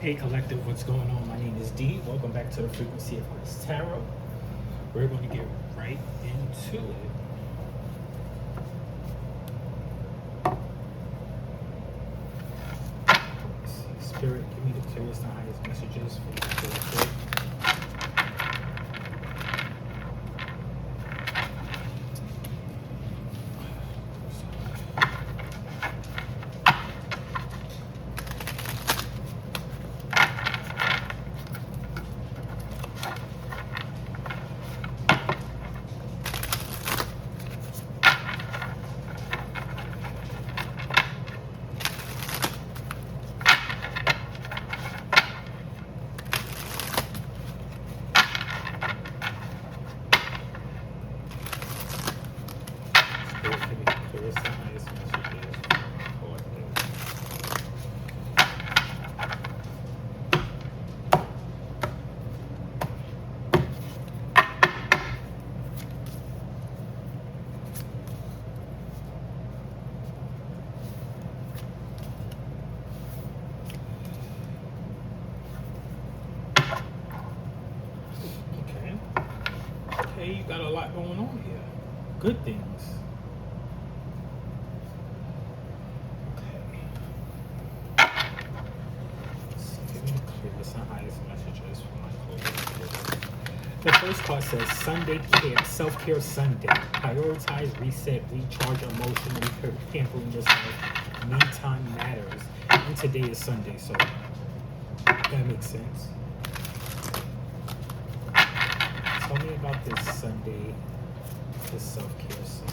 Hey Collective, what's going on? My name is D. Welcome back to the Frequency of Grace Tarot. We're going to get right into it. Let's see. Spirit, give me the clearest and highest messages for the collective. Spirit, give me the clearest and highest messages for the collective. Okay. Okay, you got a lot going on here. Good things. Okay. Let's see, give me the clearest and highest messages for my collective. The first card says Sunday care, self-care Sunday. Prioritize, reset, recharge emotionally, pampering yourself. Me time matters. And today is Sunday, so that makes sense. Tell me about this Sunday, this self-care Sunday.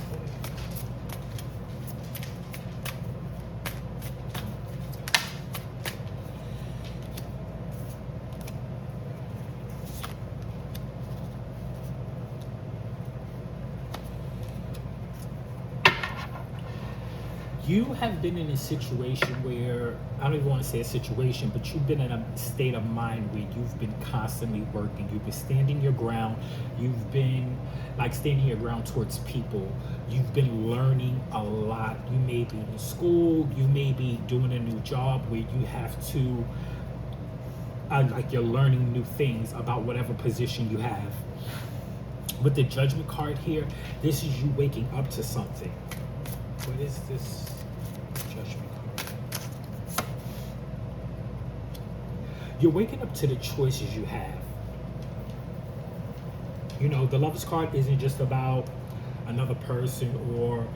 You have been in a situation where, I don't even want to say a situation, but you've been in a state of mind where you've been constantly working. You've been standing your ground. You've been like standing your ground towards people. You've been learning a lot. You may be in school. You may be doing a new job where you have to, like you're learning new things about whatever position you have. With the Judgment card here, this is you waking up to something. What is this Judgment card? You're waking up to the choices you have. You know, the Lovers card isn't just about another person or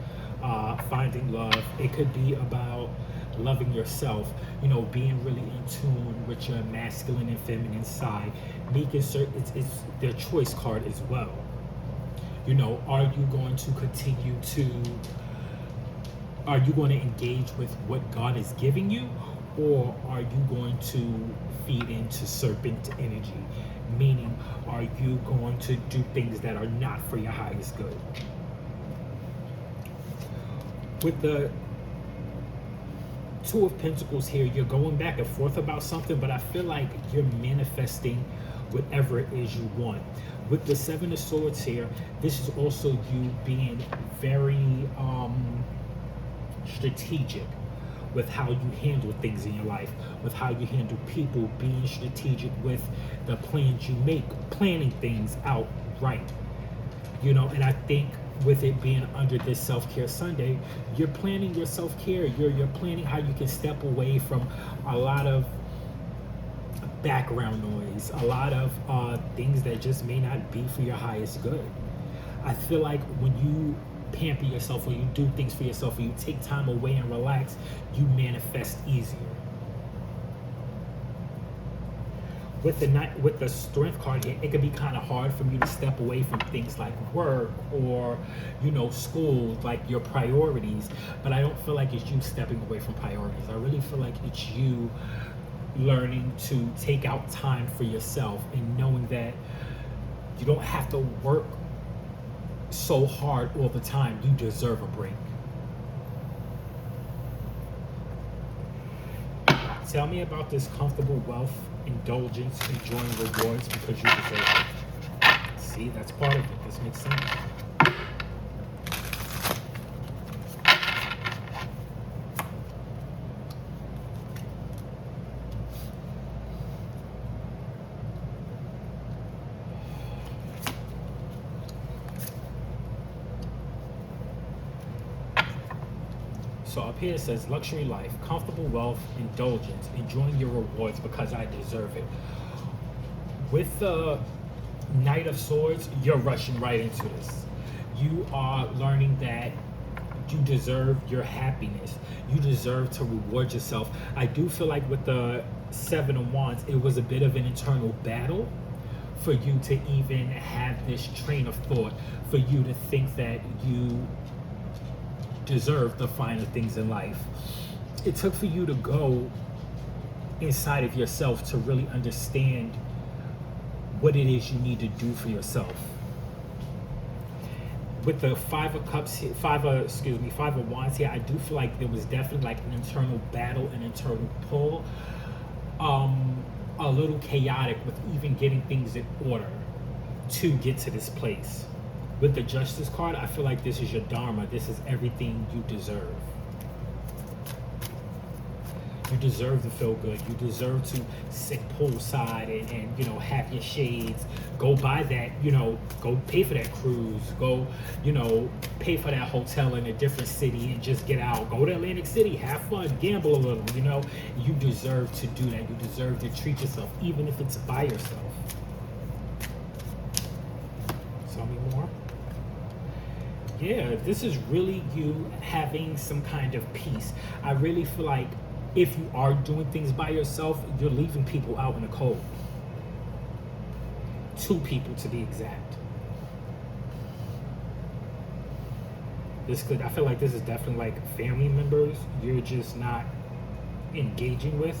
finding love. It could be about loving yourself, you know, being really in tune with your masculine and feminine side. It's their choice card as well. You know, are you going to continue to are you going to engage with what God is giving you, or are you going to feed into serpent energy? Meaning, are you going to do things that are not for your highest good? With the Two of Pentacles here, you're going back and forth about something, but I feel like you're manifesting whatever it is you want. With the Seven of Swords here, this is also you being very strategic with how you handle things in your life, with how you handle people, being strategic with the plans you make, planning things out right. You know, and I think with it being under this self-care Sunday, you're planning your self-care. You're planning how you can step away from a lot of background noise, a lot of things that just may not be for your highest good. I feel like when you pamper yourself, or you do things for yourself, or you take time away and relax, you manifest easier. With the Strength card here, it could be kind of hard for you to step away from things like work or, you know, school, like your priorities. But I don't feel like it's you stepping away from priorities. I really feel like it's you learning to take out time for yourself and knowing that you don't have to work so hard all the time. You deserve a break. Tell me about this comfortable wealth, indulgence, enjoying rewards because you deserve it. See, that's part of it. This makes sense. So up here it says luxury life, comfortable wealth, indulgence, enjoying your rewards because I deserve it. With the Knight of Swords, you're rushing right into this. You are learning that you deserve your happiness. You deserve to reward yourself. I do feel like with the Seven of Wands, it was a bit of an internal battle for you to even have this train of thought, for you to think that you deserve the finer things in life. It took for you to go inside of yourself to really understand what it is you need to do for yourself. With the Five of Wands here, I do feel like there was definitely like an internal battle, an internal pull, a little chaotic with even getting things in order to get to this place. With the Justice card, I feel like this is your dharma. This is everything you deserve. You deserve to feel good. You deserve to sit poolside and have your shades. Go buy that, go pay for that cruise. Go, pay for that hotel in a different city and just get out. Go to Atlantic City, have fun, gamble a little, You deserve to do that. You deserve to treat yourself, even if it's by yourself. Tell me more. Yeah, this is really you having some kind of peace. I really feel like if you are doing things by yourself, you're leaving people out in the cold. 2 people to be exact. I feel like this is definitely like family members you're just not engaging with.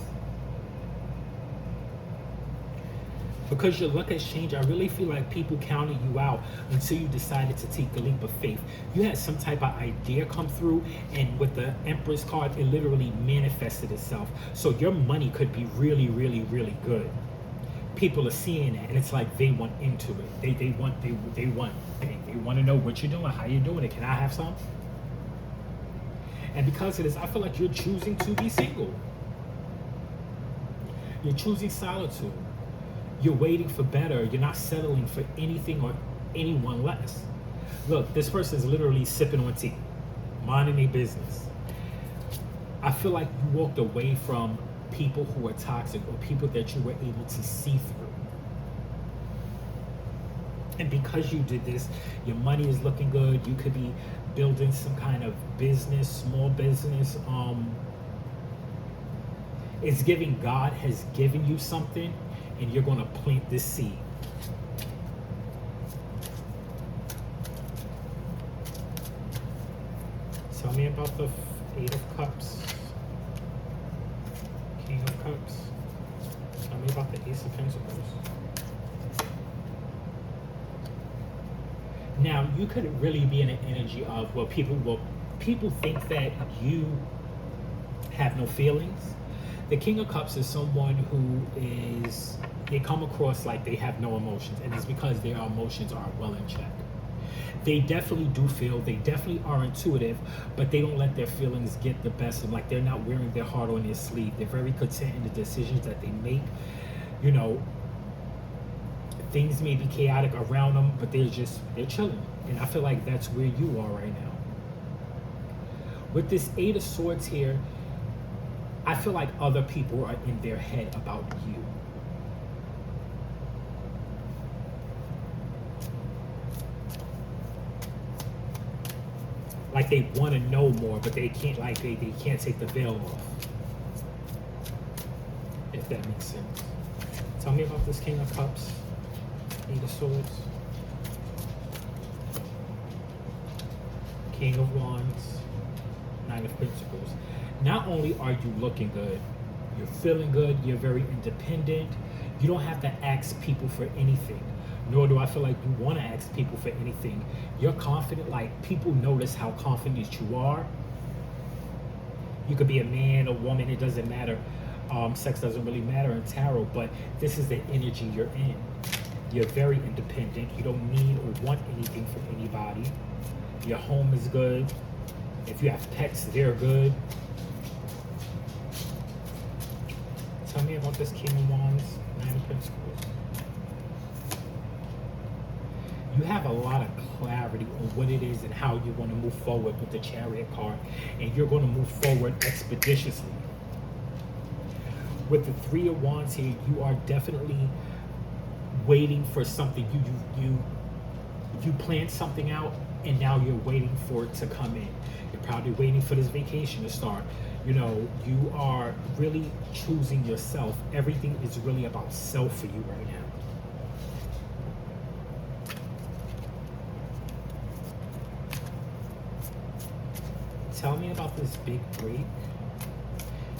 Because your luck has changed, I really feel like people counted you out until you decided to take the leap of faith. You had some type of idea come through, and with the Empress card, it literally manifested itself. So your money could be really, really, really good. People are seeing that, and it's like they want into it. They want to know what you're doing, how you're doing it. Can I have some? And because of this, I feel like you're choosing to be single. You're choosing solitude. You're waiting for better. You're not settling for anything or anyone less. Look, this person is literally sipping on tea, minding their business. I feel like you walked away from people who are toxic or people that you were able to see through. And because you did this, your money is looking good. You could be building some kind of business, small business. It's giving God has given you something, and you're going to plant this seed. Tell me about the 8 of Cups, King of Cups. Tell me about the Ace of Pentacles. Now, you could really be in an energy of, people think that you have no feelings. The King of Cups is someone who they come across like they have no emotions, and it's because their emotions are well in check. They definitely do feel, they definitely are intuitive, but they don't let their feelings get the best of them. Like, they're not wearing their heart on their sleeve. They're very content in the decisions that they make. Things may be chaotic around them, but they're chilling. And I feel like that's where you are right now. With this 8 of Swords here, I feel like other people are in their head about you. Like they want to know more, but they can't. Like they can't take the veil off. If that makes sense. Tell me about this King of Cups, 8 of Swords, King of Wands, 9 of Pentacles. Not only are you looking good, you're feeling good, you're very independent. You don't have to ask people for anything, nor do I feel like you want to ask people for anything. You're confident, like people notice how confident you are. You could be a man, a woman, it doesn't matter. Sex doesn't really matter in tarot, but this is the energy you're in. You're very independent. You don't need or want anything from anybody. Your home is good. If you have pets, they're good. Tell me about this King of Wands, 9 of Pentacles. You have a lot of clarity on what it is and how you want to move forward with the Chariot card, and you're going to move forward expeditiously. With the Three of Wands here, you are definitely waiting for something. You planned something out, and now you're waiting for it to come in. You're probably waiting for this vacation to start. You know, you are really choosing yourself. Everything is really about self for you right now. Tell me about this big break.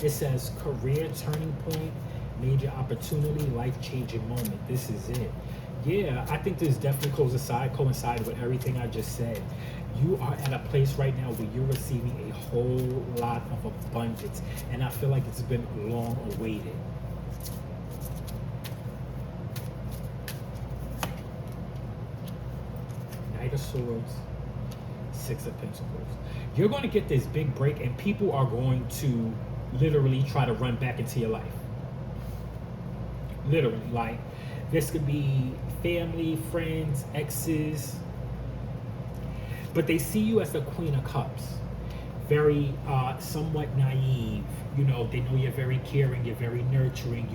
It says career turning point, major opportunity, life-changing moment. This is it. Yeah, I think this definitely coincide with everything I just said. You are at a place right now where you're receiving a whole lot of abundance, and I feel like it's been long awaited. Knight of Swords, Six of Pentacles. You're going to get this big break, and people are going to literally try to run back into your life. Literally, like this could be family, friends, exes, but they see you as the Queen of Cups. Very somewhat naive. You know, they know you're very caring, you're very nurturing,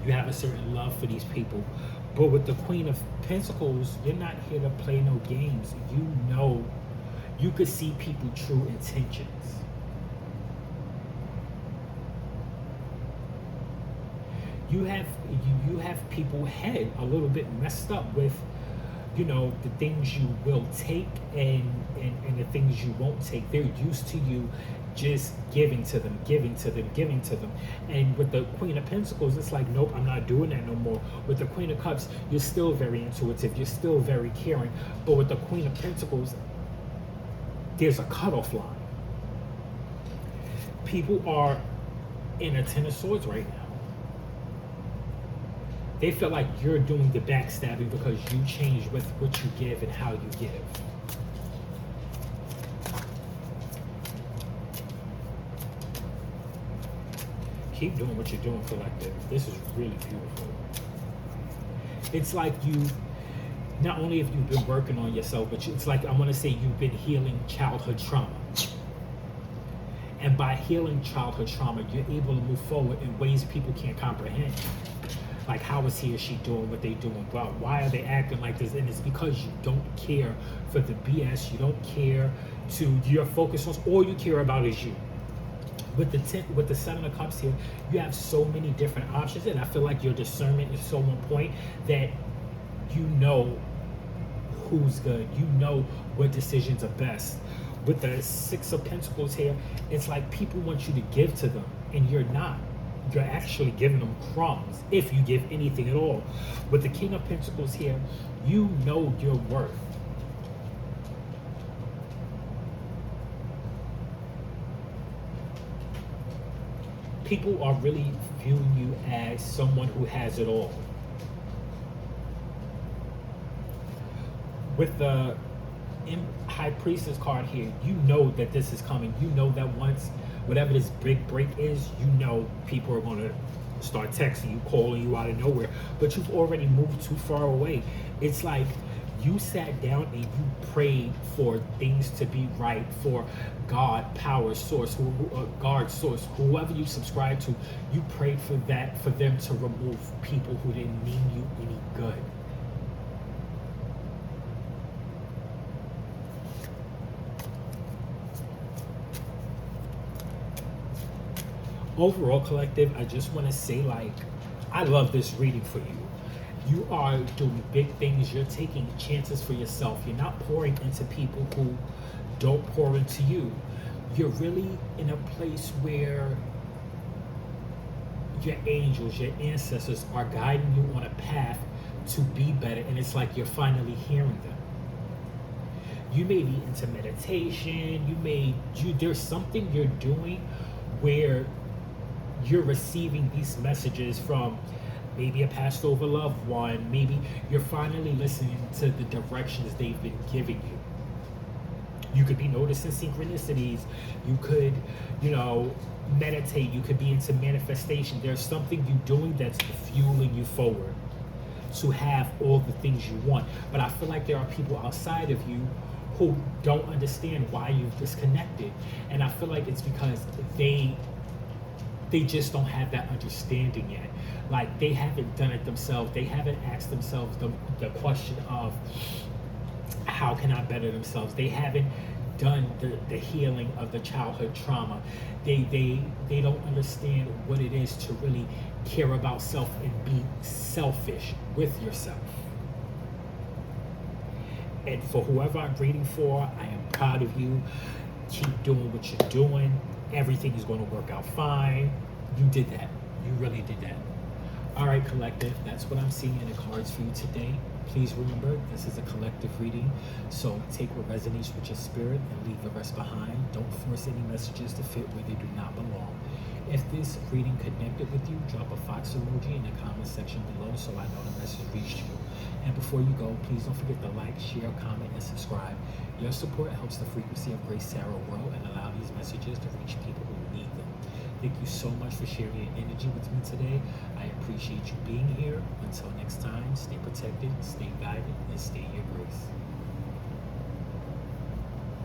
you have a certain love for these people. But with the Queen of Pentacles, you're not here to play no games. You know, you could see people's true intentions. You have people head a little bit messed up with, you know, the things you will take and the things you won't take. They're used to you just giving to them. And with the Queen of Pentacles, it's like, nope, I'm not doing that no more. With the Queen of Cups, you're still very intuitive, you're still very caring. But with the Queen of Pentacles, there's a cutoff line. People are in a Ten of Swords right now. They feel like you're doing the backstabbing because you change with what you give and how you give. Keep doing what you're doing, collective. This is really beautiful. It's like you, not only have you been working on yourself, but it's like, I want to say you've been healing childhood trauma. And by healing childhood trauma, you're able to move forward in ways people can't comprehend. Like, how is he or she doing what they doing? Well, why are they acting like this? And it's because you don't care for the BS. You don't care your focus on, all you care about is you. With the Seven of Cups here, you have so many different options, and I feel like your discernment is so on point that you know who's good. You know what decisions are best. With the Six of Pentacles here, it's like people want you to give to them, and you're not. You're actually giving them crumbs, if you give anything at all. With the King of Pentacles here, you know your worth. People are really viewing you as someone who has it all. With the High Priestess card here, you know that this is coming. You know that once whatever this big break is, you know people are going to start texting you, calling you out of nowhere. But you've already moved too far away. It's like you sat down and you prayed for things to be right, for God, power, source, God, source, whoever you subscribe to. You prayed for that, for them to remove people who didn't mean you any good. Overall, collective, I just want to say, like, I love this reading for you. You are doing big things. You're taking chances for yourself. You're not pouring into people who don't pour into you. You're really in a place where your angels, your ancestors are guiding you on a path to be better, and it's like you're finally hearing them. You may be into meditation. There's something you're doing where you're receiving these messages from maybe a passed over loved one. Maybe you're finally listening to the directions they've been giving you. You could be noticing synchronicities. You could, meditate. You could be into manifestation. There's something you're doing that's fueling you forward. to have all the things you want. But I feel like there are people outside of you who don't understand why you've disconnected. And I feel like it's because they just don't have that understanding yet. Like, they haven't done it themselves. They haven't asked themselves the question of how can I better themselves. They haven't done the healing of the childhood trauma. They don't understand what it is to really care about self and be selfish with yourself. And for whoever I'm reading for, I am proud of you. Keep doing what you're doing. Everything is going to work out fine. You did that. You really did that. All right, collective, that's what I'm seeing in the cards for you today. Please remember, this is a collective reading, so take what resonates with your spirit and leave the rest behind. Don't force any messages to fit where they do not belong. If this reading connected with you, drop a fox emoji in the comment section below so I know the message reached you. And before you go, please don't forget to like, share, comment, and subscribe. Your support helps the frequency of Grace Tarot grow and allow these messages to reach people who need them. Thank you so much for sharing your energy with me today. I appreciate you being here. Until next time, stay protected, stay guided, and stay your grace.